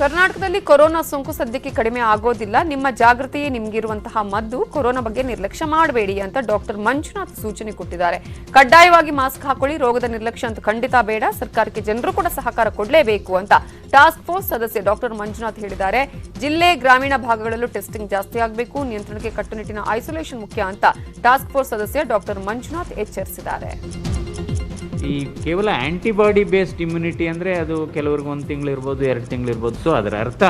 ಕರ್ನಾಟಕದಲ್ಲಿ ಕೊರೋನಾ ಸೋಂಕು ಸದ್ಯಕ್ಕೆ ಕಡಿಮೆ ಆಗೋದಿಲ್ಲ. ನಿಮ್ಮ ಜಾಗೃತಿಯೇ ನಿಮಗಿರುವಂತಹ ಮದ್ದು. ಕೊರೋನಾ ಬಗ್ಗೆ ನಿರ್ಲಕ್ಷ್ಯ ಮಾಡಬೇಡಿ ಅಂತ ಡಾಕ್ಟರ್ ಮಂಜುನಾಥ್ ಸೂಚನೆ ಕೊಟ್ಟಿದ್ದಾರೆ. ಕಡ್ಡಾಯವಾಗಿ ಮಾಸ್ಕ್ ಹಾಕೊಳ್ಳಿ. ರೋಗದ ನಿರ್ಲಕ್ಷ್ಯ ಅಂತ ಖಂಡಿತ ಬೇಡ. ಸರ್ಕಾರಕ್ಕೆ ಜನರು ಕೂಡ ಸಹಕಾರ ಕೊಡಲೇಬೇಕು ಅಂತ ಟಾಸ್ಕ್ ಫೋರ್ಸ್ ಸದಸ್ಯ ಡಾಕ್ಟರ್ ಮಂಜುನಾಥ್ ಹೇಳಿದ್ದಾರೆ. ಜಿಲ್ಲೆ, ಗ್ರಾಮೀಣ ಭಾಗಗಳಲ್ಲೂ ಟೆಸ್ಟಿಂಗ್ ಜಾಸ್ತಿ ಆಗಬೇಕು. ನಿಯಂತ್ರಣಕ್ಕೆ ಕಟ್ಟುನಿಟ್ಟಿನ ಐಸೋಲೇಷನ್ ಮುಖ್ಯ ಅಂತ ಟಾಸ್ಕ್ ಫೋರ್ಸ್ ಸದಸ್ಯ ಡಾಕ್ಟರ್ ಮಂಜುನಾಥ್ ಎಚ್ಚರಿಸಿದ್ದಾರೆ. ಈ ಕೇವಲ ಆ್ಯಂಟಿಬಾಡಿ ಬೇಸ್ಡ್ ಇಮ್ಯುನಿಟಿ ಅಂದರೆ ಅದು ಕೆಲವ್ರಿಗೆ 1 ತಿಂಗಳು ಇರ್ಬೋದು, 2 ತಿಂಗಳು ಇರ್ಬೋದು. ಸೊ ಅದರ ಅರ್ಥ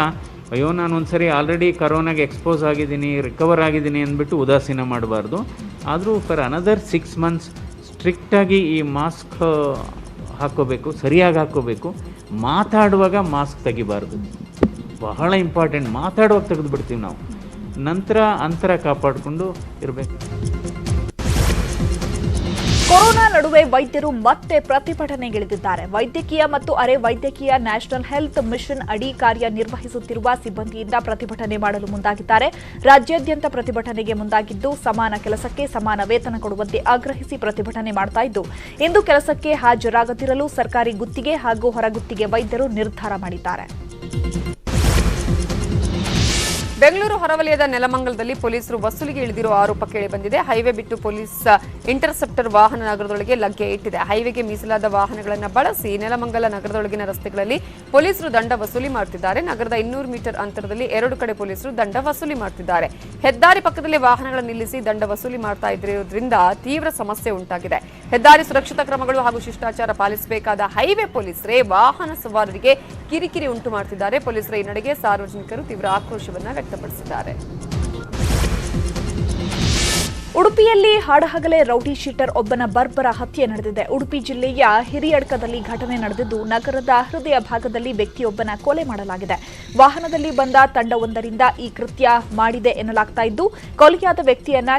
ಅಯ್ಯೋ ನಾನು ಒಂದ್ಸರಿ ಆಲ್ರೆಡಿ ಕರೋನಾಗೆ ಎಕ್ಸ್ಪೋಸ್ ಆಗಿದ್ದೀನಿ, ರಿಕವರ್ ಆಗಿದ್ದೀನಿ ಅಂದ್ಬಿಟ್ಟು ಉದಾಸೀನ ಮಾಡಬಾರ್ದು. ಆದರೂ ಫಾರ್ ಅನದರ್ 6 ಮಂತ್ಸ್ ಸ್ಟ್ರಿಕ್ಟಾಗಿ ಈ ಮಾಸ್ಕ್ ಹಾಕ್ಕೋಬೇಕು, ಸರಿಯಾಗಿ ಹಾಕ್ಕೋಬೇಕು. ಮಾತಾಡುವಾಗ ಮಾಸ್ಕ್ ತೆಗಿಬಾರ್ದು, ಬಹಳ ಇಂಪಾರ್ಟೆಂಟ್. ಮಾತಾಡುವಾಗ ತೆಗೆದು ಬಿಡ್ತೀವಿ ನಾವು. ನಂತರ ಅಂತರ ಕಾಪಾಡಿಕೊಂಡು ಇರಬೇಕು. ಕೊರೋನಾ ನಡುವೆ ವೈದ್ಯರು ಮತ್ತೆ ಪ್ರತಿಭಟನೆಗಿಳಿದಿದ್ದಾರೆ. ವೈದ್ಯಕೀಯ ಮತ್ತು ಅರೆ ವೈದ್ಯಕೀಯ ನ್ಯಾಷನಲ್ ಹೆಲ್ತ್ ಮಿಷನ್ ಅಡಿ ಕಾರ್ಯನಿರ್ವಹಿಸುತ್ತಿರುವ ಸಿಬ್ಬಂದಿಯಿಂದ ಪ್ರತಿಭಟನೆ ಮಾಡಲು ಮುಂದಾಗಿದ್ದಾರೆ. ರಾಜ್ಯಾದ್ಯಂತ ಪ್ರತಿಭಟನೆಗೆ ಮುಂದಾಗಿದ್ದು, ಸಮಾನ ಕೆಲಸಕ್ಕೆ ಸಮಾನ ವೇತನ ಕೊಡುವಂತೆ ಆಗ್ರಹಿಸಿ ಪ್ರತಿಭಟನೆ ಮಾಡ್ತಾ ಇದ್ದು, ಇಂದು ಕೆಲಸಕ್ಕೆ ಹಾಜರಾಗದಿರಲು ಸರ್ಕಾರಿ ಗುತ್ತಿಗೆ ಹಾಗೂ ಹೊರಗುತ್ತಿಗೆ ವೈದ್ಯರು ನಿರ್ಧಾರ ಮಾಡಿದ್ದಾರೆ. ಬೆಂಗಳೂರು ಹೊರವಲಯದ ನೆಲಮಂಗಲದಲ್ಲಿ ಪೊಲೀಸರು ವಸೂಲಿಗೆ ಇಳಿದಿರುವ ಆರೋಪ ಕೇಳಿಬಂದಿದೆ. ಹೈವೇ ಬಿಟ್ಟು ಪೊಲೀಸ್ ಇಂಟರ್ಸೆಪ್ಟರ್ ವಾಹನ ನಗರದೊಳಗೆ ಲಗ್ಗೆ ಇಟ್ಟಿದೆ. ಹೈವೇಗೆ ಮೀಸಲಾದ ವಾಹನಗಳನ್ನು ಬಳಸಿ ನೆಲಮಂಗಲ ನಗರದೊಳಗಿನ ರಸ್ತೆಗಳಲ್ಲಿ ಪೊಲೀಸರು ದಂಡ ವಸೂಲಿ ಮಾಡುತ್ತಿದ್ದಾರೆ. ನಗರದ 200 ಮೀಟರ್ ಅಂತರದಲ್ಲಿ 2 ಕಡೆ ಪೊಲೀಸರು ದಂಡ ವಸೂಲಿ ಮಾಡುತ್ತಿದ್ದಾರೆ. ಹೆದ್ದಾರಿ ಪಕ್ಕದಲ್ಲಿ ವಾಹನಗಳನ್ನು ನಿಲ್ಲಿಸಿ ದಂಡ ವಸೂಲಿ ಮಾಡ್ತಾ ಇದ್ದಿರುವುದರಿಂದ ತೀವ್ರ ಸಮಸ್ಯೆ ಉಂಟಾಗಿದೆ. ಹೆದ್ದಾರಿ ಸುರಕ್ಷತಾ ಕ್ರಮಗಳು ಹಾಗೂ ಶಿಷ್ಟಾಚಾರ ಪಾಲಿಸಬೇಕಾದ ಹೈವೇ ಪೊಲೀಸರೇ ವಾಹನ ಸವಾರರಿಗೆ ಕಿರಿಕಿರಿ ಉಂಟು ಮಾಡುತ್ತಿದ್ದಾರೆ. ಪೊಲೀಸರ ಈ ನಡೆಗೆ ಸಾರ್ವಜನಿಕರು ತೀವ್ರ ಆಕ್ರೋಶವನ್ನು ವ್ಯಕ್ತಪಡಿಸಿದ್ದಾರೆ. ಉಡುಪಿಯಲ್ಲಿ ಹಾಡಹಗಲೇ ರೌಡಿ ಶೀಟರ್ ಒಬ್ಬನ ಬರ್ಬರ ಹತ್ಯೆ ನಡೆದಿದೆ. ಉಡುಪಿ ಜಿಲ್ಲೆಯ ಹಿರಿಯಡ್ಕದಲ್ಲಿ ಘಟನೆ ನಡೆದಿದ್ದು, ನಗರದ ಹೃದಯ ಭಾಗದಲ್ಲಿ ವ್ಯಕ್ತಿಯೊಬ್ಬನ ಕೊಲೆ ಮಾಡಲಾಗಿದೆ. ವಾಹನದಲ್ಲಿ ಬಂದ ತಂಡವೊಂದರಿಂದ ಈ ಕೃತ್ಯ ಮಾಡಿದೆ ಎನ್ನಲಾಗ್ತಾ ಇದ್ದು, ಕೊಲೆಯಾದ ವ್ಯಕ್ತಿಯನ್ನ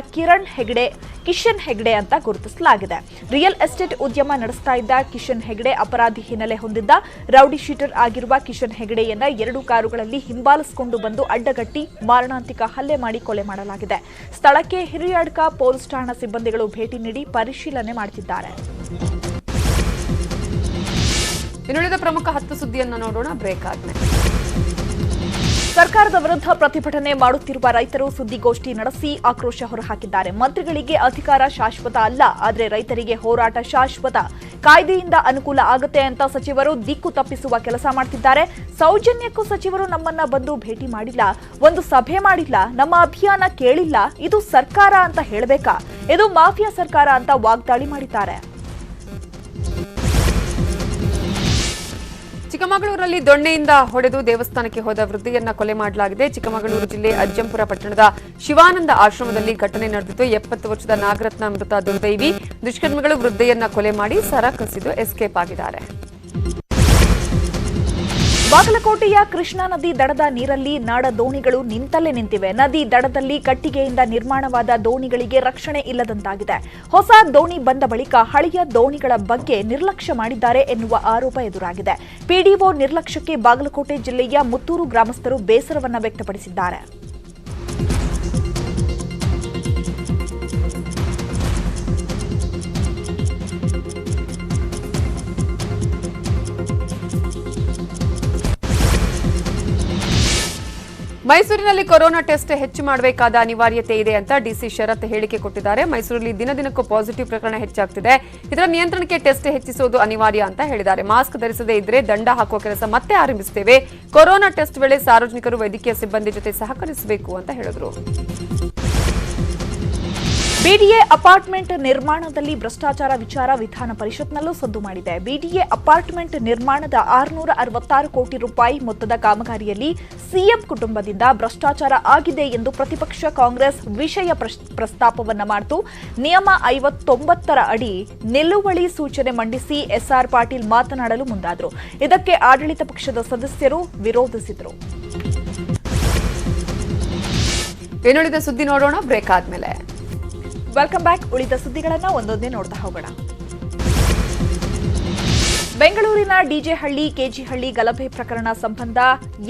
ಕಿಶನ್ ಹೆಗ್ಡೆ ಅಂತ ಗುರುತಿಸಲಾಗಿದೆ. ರಿಯಲ್ ಎಸ್ಟೇಟ್ ಉದ್ಯಮ ನಡೆಸ್ತಾ ಇದ್ದ ಕಿಶನ್ ಹೆಗ್ಡೆ ಅಪರಾಧಿ ಹಿನ್ನೆಲೆ ಹೊಂದಿದ್ದ. ರೌಡಿ ಶೀಟರ್ ಆಗಿರುವ ಕಿಶನ್ ಹೆಗ್ಡೆಯನ್ನ 2 ಕಾರುಗಳಲ್ಲಿ ಹಿಂಬಾಲಿಸಿಕೊಂಡು ಬಂದು ಅಡ್ಡಗಟ್ಟಿ ಮಾರಣಾಂತಿಕ ಹಲ್ಲೆ ಮಾಡಿ ಕೊಲೆ ಮಾಡಲಾಗಿದೆ. ಸ್ಥಳಕ್ಕೆ ಹಿರಿಯಡ್ಕ ಪೊಲೀಸ್ ಠಾಣಾ ಸಿಬ್ಬಂದಿಗಳು ಭೇಟಿ ನೀಡಿ ಪರಿಶೀಲನೆ ಮಾಡುತ್ತಿದ್ದಾರೆ. ಇನ್ನುಳಿದ ಪ್ರಮುಖ 10 ಸುದ್ದಿಯನ್ನು ನೋಡೋಣ ಬ್ರೇಕ್ ಆದ್ಮೇಲೆ. ಸರ್ಕಾರದ ವಿರುದ್ಧ ಪ್ರತಿಭಟನೆ ಮಾಡುತ್ತಿರುವ ರೈತರು ಸುದ್ದಿಗೋಷ್ಠಿ ನಡೆಸಿ ಆಕ್ರೋಶ ಹೊರಹಾಕಿದ್ದಾರೆ. ಮಂತ್ರಿಗಳಿಗೆ ಅಧಿಕಾರ ಶಾಶ್ವತ ಅಲ್ಲ, ಆದರೆ ರೈತರಿಗೆ ಹೋರಾಟ ಶಾಶ್ವತ. ಕಾಯ್ದೆಯಿಂದ ಅನುಕೂಲ ಆಗುತ್ತೆ ಅಂತ ಸಚಿವರು ದಿಕ್ಕು ತಪ್ಪಿಸುವ ಕೆಲಸ ಮಾಡ್ತಿದ್ದಾರೆ. ಸೌಜನ್ಯಕ್ಕೂ ಸಚಿವರು ನಮ್ಮನ್ನ ಬಂದು ಭೇಟಿ ಮಾಡಿಲ್ಲ, ಒಂದು ಸಭೆ ಮಾಡಿಲ್ಲ, ನಮ್ಮ ಅಭಿಯಾನ ಕೇಳಿಲ್ಲ. ಇದು ಸರ್ಕಾರ ಅಂತ ಹೇಳಬೇಕಾ? ಇದು ಮಾಫಿಯಾ ಸರ್ಕಾರ ಅಂತ ವಾಗ್ದಾಳಿ ಮಾಡಿದ್ದಾರೆ. ಚಿಕ್ಕಮಗಳೂರಲ್ಲಿ ದೊಣ್ಣೆಯಿಂದ ಹೊಡೆದು ದೇವಸ್ಥಾನಕ್ಕೆ ಹೋದ ವೃದ್ಧೆಯನ್ನ ಕೊಲೆ ಮಾಡಲಾಗಿದೆ. ಚಿಕ್ಕಮಗಳೂರು ಜಿಲ್ಲೆ ಅಜ್ಜಂಪುರ ಪಟ್ಟಣದ ಶಿವಾನಂದ ಆಶ್ರಮದಲ್ಲಿ ಘಟನೆ ನಡೆದಿದ್ದು, 70 ವರ್ಷದ ನಾಗರತ್ನ ಮೃತ ದುರ್ದೈವಿ. ದುಷ್ಕರ್ಮಿಗಳು ವೃದ್ಧೆಯನ್ನ ಕೊಲೆ ಮಾಡಿ ಸರ ಕಸಿದು ಎಸ್ಕೇಪ್ ಆಗಿದ್ದಾರೆ. ಬಾಗಲಕೋಟೆಯ ಕೃಷ್ಣಾ ನದಿ ದಡದ ನೀರಲ್ಲಿ ನಾಡ ದೋಣಿಗಳು ನಿಂತಲ್ಲೇ ನಿಂತಿವೆ. ನದಿ ದಡದಲ್ಲಿ ಕಟ್ಟಿಗೆಯಿಂದ ನಿರ್ಮಾಣವಾದ ದೋಣಿಗಳಿಗೆ ರಕ್ಷಣೆ ಇಲ್ಲದಂತಾಗಿದೆ. ಹೊಸ ದೋಣಿ ಬಂದ ಬಳಿಕ ಹಳೆಯ ದೋಣಿಗಳ ಬಗ್ಗೆ ನಿರ್ಲಕ್ಷ್ಯ ಮಾಡಿದ್ದಾರೆ ಎನ್ನುವ ಆರೋಪ ಎದುರಾಗಿದೆ. ಪಿಡಿಒ ನಿರ್ಲಕ್ಷ್ಯಕ್ಕೆ ಬಾಗಲಕೋಟೆ ಜಿಲ್ಲೆಯ ಮುತ್ತೂರು ಗ್ರಾಮಸ್ಥರು ಬೇಸರವನ್ನ ವ್ಯಕ್ತಪಡಿಸಿದ್ದಾರೆ. ಮೈಸೂರಿನಲ್ಲಿ ಕೊರೋನಾ ಟೆಸ್ಟ್ ಹೆಚ್ಚು ಮಾಡಬೇಕಾದ ಅನಿವಾರ್ಯತೆ ಇದೆ ಅಂತ ಡಿಸಿ ಶರತ್ ಹೇಳಿಕೆ ಕೊಟ್ಟಿದ್ದಾರೆ. ಮೈಸೂರಲ್ಲಿ ದಿನದಿನಕ್ಕೂ ಪಾಸಿಟಿವ್ ಪ್ರಕರಣ ಹೆಚ್ಚಾಗ್ತಿದೆ. ಇದರ ನಿಯಂತ್ರಣಕ್ಕೆ ಟೆಸ್ಟ್ ಹೆಚ್ಚಿಸುವುದು ಅನಿವಾರ್ಯ ಅಂತ ಹೇಳಿದ್ದಾರೆ. ಮಾಸ್ಕ್ ಧರಿಸದೇ ಇದ್ರೆ ದಂಡ ಹಾಕುವ ಕೆಲಸ ಮತ್ತೆ ಆರಂಭಿಸುತ್ತೇವೆ. ಕೊರೋನಾ ಟೆಸ್ಟ್ ವೇಳೆ ಸಾರ್ವಜನಿಕರು ವೈದ್ಯಕೀಯ ಸಿಬ್ಬಂದಿ ಜೊತೆ ಸಹಕರಿಸಬೇಕು ಅಂತ ಹೇಳಿದರು. ಬಿಡಿಎ ಅಪಾರ್ಟ್ಮೆಂಟ್ ನಿರ್ಮಾಣದಲ್ಲಿ ಭ್ರಷ್ಟಾಚಾರ ವಿಚಾರ ವಿಧಾನ ಪರಿಷತ್ನಲ್ಲೂ ಸದ್ದು ಮಾಡಿದೆ. ಬಿಡಿಎ ಅಪಾರ್ಟ್ಮೆಂಟ್ ನಿರ್ಮಾಣದ 666 ಕೋಟಿ ರೂಪಾಯಿ ಮೊತ್ತದ ಕಾಮಗಾರಿಯಲ್ಲಿ ಸಿಎಂ ಕುಟುಂಬದಿಂದ ಭ್ರಷ್ಟಾಚಾರ ಆಗಿದೆ ಎಂದು ಪ್ರತಿಪಕ್ಷ ಕಾಂಗ್ರೆಸ್ ವಿಷಯ ಪ್ರಸ್ತಾಪವನ್ನ ಮಾಡಿತು. ನಿಯಮ 59ರ ಅಡಿ ನಿಲುವಳಿ ಸೂಚನೆ ಮಂಡಿಸಿ ಎಸ್ಆರ್ ಪಾಟೀಲ್ ಮಾತನಾಡಲು ಮುಂದಾದರು. ಇದಕ್ಕೆ ಆಡಳಿತ ಪಕ್ಷದ ಸದಸ್ಯರು ವಿರೋಧಿಸಿದರು. ಇನ್ನುಳಿದ ಸುದ್ದಿ ನೋಡೋಣ ಬ್ರೇಕ್ ಆದ್ಮೇಲೆ. Welcome back. ಉಳಿದ ಸುದ್ದಿಗಳನ್ನ ಒಂದೊಂದೇ ನೋಡ್ತಾ ಹೋಗೋಣ. ಬೆಂಗಳೂರಿನ ಡಿಜೆಹಳ್ಳಿ ಕೆಜಿಹಳ್ಳಿ ಗಲಭೆ ಪ್ರಕರಣ ಸಂಬಂಧ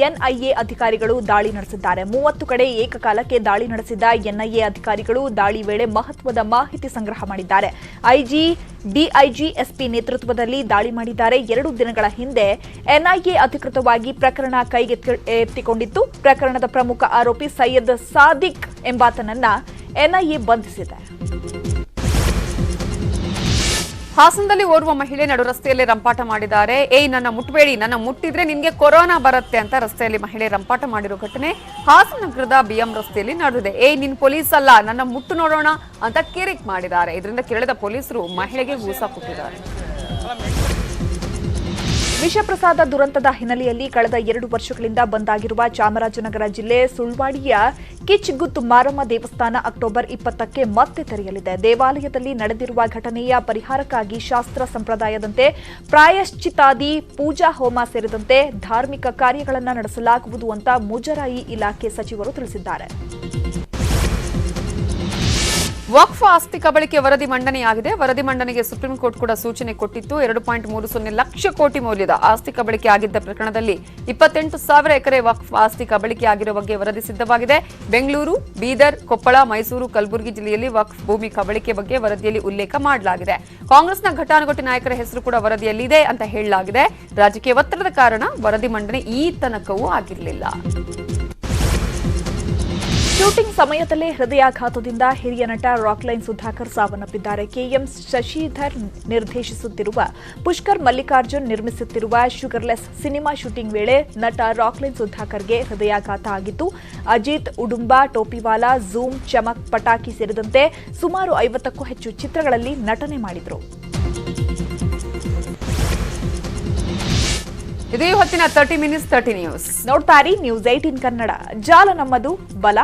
ಎನ್ಐಎ ಅಧಿಕಾರಿಗಳು ದಾಳಿ ನಡೆಸಿದ್ದಾರೆ. 30 ಕಡೆ ಏಕಕಾಲಕ್ಕೆ ದಾಳಿ ನಡೆಸಿದ ಎನ್ಐಎ ಅಧಿಕಾರಿಗಳು ದಾಳಿ ವೇಳೆ ಮಹತ್ವದ ಮಾಹಿತಿ ಸಂಗ್ರಹ ಮಾಡಿದ್ದಾರೆ. ಐಜಿ ಡಿಐಜಿ ಎಸ್ಪಿ ನೇತೃತ್ವದಲ್ಲಿ ದಾಳಿ ಮಾಡಿದ್ದಾರೆ. 2 ದಿನಗಳ ಹಿಂದೆ ಎನ್ಐಎ ಅಧಿಕೃತವಾಗಿ ಪ್ರಕರಣ ಕೈಗೆತ್ತಿಕೊಂಡಿತ್ತು. ಪ್ರಕರಣದ ಪ್ರಮುಖ ಆರೋಪಿ ಸೈಯದ್ ಸಾದಿಕ್ ಎಂಬಾತನನ್ನ ಎನ್ಐಎ ಬಂಧಿಸಿದೆ. ಹಾಸನದಲ್ಲಿ ಓರ್ವ ಮಹಿಳೆ ನಡು ರಸ್ತೆಯಲ್ಲಿ ರಂಪಾಟ ಮಾಡಿದ್ದಾರೆ. ನನ್ನ ಮುಟ್ಟಬೇಡಿ, ನನ್ನ ಮುಟ್ಟಿದ್ರೆ ನಿನ್ಗೆ ಕೊರೋನಾ ಬರುತ್ತೆ ಅಂತ ರಸ್ತೆಯಲ್ಲಿ ಮಹಿಳೆ ರಂಪಾಟ ಮಾಡಿರೋ ಘಟನೆ ಹಾಸನ ನಗರದ ಬಿಎಂ ರಸ್ತೆಯಲ್ಲಿ ನಡೆದಿದೆ. ನಿನ್ ಪೊಲೀಸ್ ಅಲ್ಲ, ನನ್ನ ಮುಟ್ಟು ನೋಡೋಣ ಅಂತ ಕಿರಿಕ್ ಮಾಡಿದ್ದಾರೆ. ಇದರಿಂದ ಕೆರಳಿದ ಪೊಲೀಸರು ಮಹಿಳೆಗೆ ಗೂಸಾ ಕೊಟ್ಟಿದ್ದಾರೆ. ವಿಷಪ್ರಸಾದ ದುರಂತದ ಹಿನ್ನೆಲೆಯಲ್ಲಿ ಕಳೆದ 2 ವರ್ಷಗಳಿಂದ ಬಂದ್ ಆಗಿರುವ ಚಾಮರಾಜನಗರ ಜಿಲ್ಲೆ ಸುಳ್ವಾಡಿಯ ಕಿಚ್ಗುತ್ ಮಾರಮ್ಮ ದೇವಸ್ಥಾನ ಅಕ್ಟೋಬರ್ 20ಕ್ಕೆ ಮತ್ತೆ ತೆರೆಯಲಿದೆ. ದೇವಾಲಯದಲ್ಲಿ ನಡೆದಿರುವ ಘಟನೆಯ ಪರಿಹಾರಕ್ಕಾಗಿ ಶಾಸ್ತ್ರ ಸಂಪ್ರದಾಯದಂತೆ ಪ್ರಾಯಶ್ಚಿತ್ತಾದಿ, ಪೂಜಾ ಹೋಮ ಸೇರಿದಂತೆ ಧಾರ್ಮಿಕ ಕಾರ್ಯಗಳನ್ನು ನಡೆಸಲಾಗುವುದು ಅಂತ ಮುಜರಾಯಿ ಇಲಾಖೆ ಸಚಿವರು ತಿಳಿಸಿದ್ದಾರೆ. ವಕ್ಫ್ ಆಸ್ತಿ ಕಬಳಿಕೆ ವರದಿ ಮಂಡನೆಯಾಗಿದೆ. ವರದಿ ಮಂಡನೆಗೆ ಸುಪ್ರೀಂ ಕೋರ್ಟ್ ಕೂಡ ಸೂಚನೆ ಕೊಟ್ಟಿತ್ತು. 2.30 ಲಕ್ಷ ಕೋಟಿ ಮೌಲ್ಯದ ಆಸ್ತಿ ಕಬಳಿಕೆ ಆಗಿದ್ದ ಪ್ರಕರಣದಲ್ಲಿ 28,000 ಎಕರೆ ವಕ್ಫ್ ಆಸ್ತಿ ಕಬಳಿಕೆ ಆಗಿರುವ ಬಗ್ಗೆ ವರದಿ ಸಿದ್ಧವಾಗಿದೆ. ಬೆಂಗಳೂರು, ಬೀದರ್, ಕೊಪ್ಪಳ, ಮೈಸೂರು, ಕಲಬುರಗಿ ಜಿಲ್ಲೆಯಲ್ಲಿ ವಕ್ಫ್ ಭೂಮಿ ಕಬಳಿಕೆ ಬಗ್ಗೆ ವರದಿಯಲ್ಲಿ ಉಲ್ಲೇಖ ಮಾಡಲಾಗಿದೆ. ಕಾಂಗ್ರೆಸ್ನ ಘಟಾನುಘಟಿ ನಾಯಕರ ಹೆಸರು ಕೂಡ ವರದಿಯಲ್ಲಿದೆ ಅಂತ ಹೇಳಲಾಗಿದೆ. ರಾಜಕೀಯ ಒತ್ತಡದ ಕಾರಣ ವರದಿ ಮಂಡನೆ ಈ ತನಕವೂ ಆಗಿರಲಿಲ್ಲ. ಶೂಟಿಂಗ್ ಸಮಯದಲ್ಲೇ ಹೃದಯಾಘಾತದಿಂದ ಹಿರಿಯ ನಟ ರಾಕ್ಲೈನ್ ಸುಧಾಕರ್ ಸಾವನ್ನಪ್ಪಿದ್ದಾರೆ. ಕೆಎಂ ಶಶಿಧರ್ ನಿರ್ದೇಶಿಸುತ್ತಿರುವ ಪುಷ್ಕರ್ ಮಲ್ಲಿಕಾರ್ಜುನ್ ನಿರ್ಮಿಸುತ್ತಿರುವ ಶುಗರ್ಲೆಸ್ ಸಿನಿಮಾ ಶೂಟಿಂಗ್ ವೇಳೆ ನಟ ರಾಕ್ಲೈನ್ ಸುಧಾಕರ್ಗೆ ಹೃದಯಾಘಾತ ಆಗಿತ್ತು. ಅಜಿತ್, ಉಡುಂಬ, ಟೋಪಿವಾಲಾ, ಝೂಮ್, ಚಮಕ್, ಪಟಾಕಿ ಸೇರಿದಂತೆ ಸುಮಾರು 50ಕ್ಕೂ ಹೆಚ್ಚು ಚಿತ್ರಗಳಲ್ಲಿ ನಟನೆ ಮಾಡಿದರು. ಇದೇ ಹೊತ್ತಿನ 30 Minutes 30 ನ್ಯೂಸ್ ನೋಡ್ತಾ ಇರಿ ನ್ಯೂಸ್ 18 ಕನ್ನಡ. ಜಾಲ ನಮ್ಮದು, ಬಲ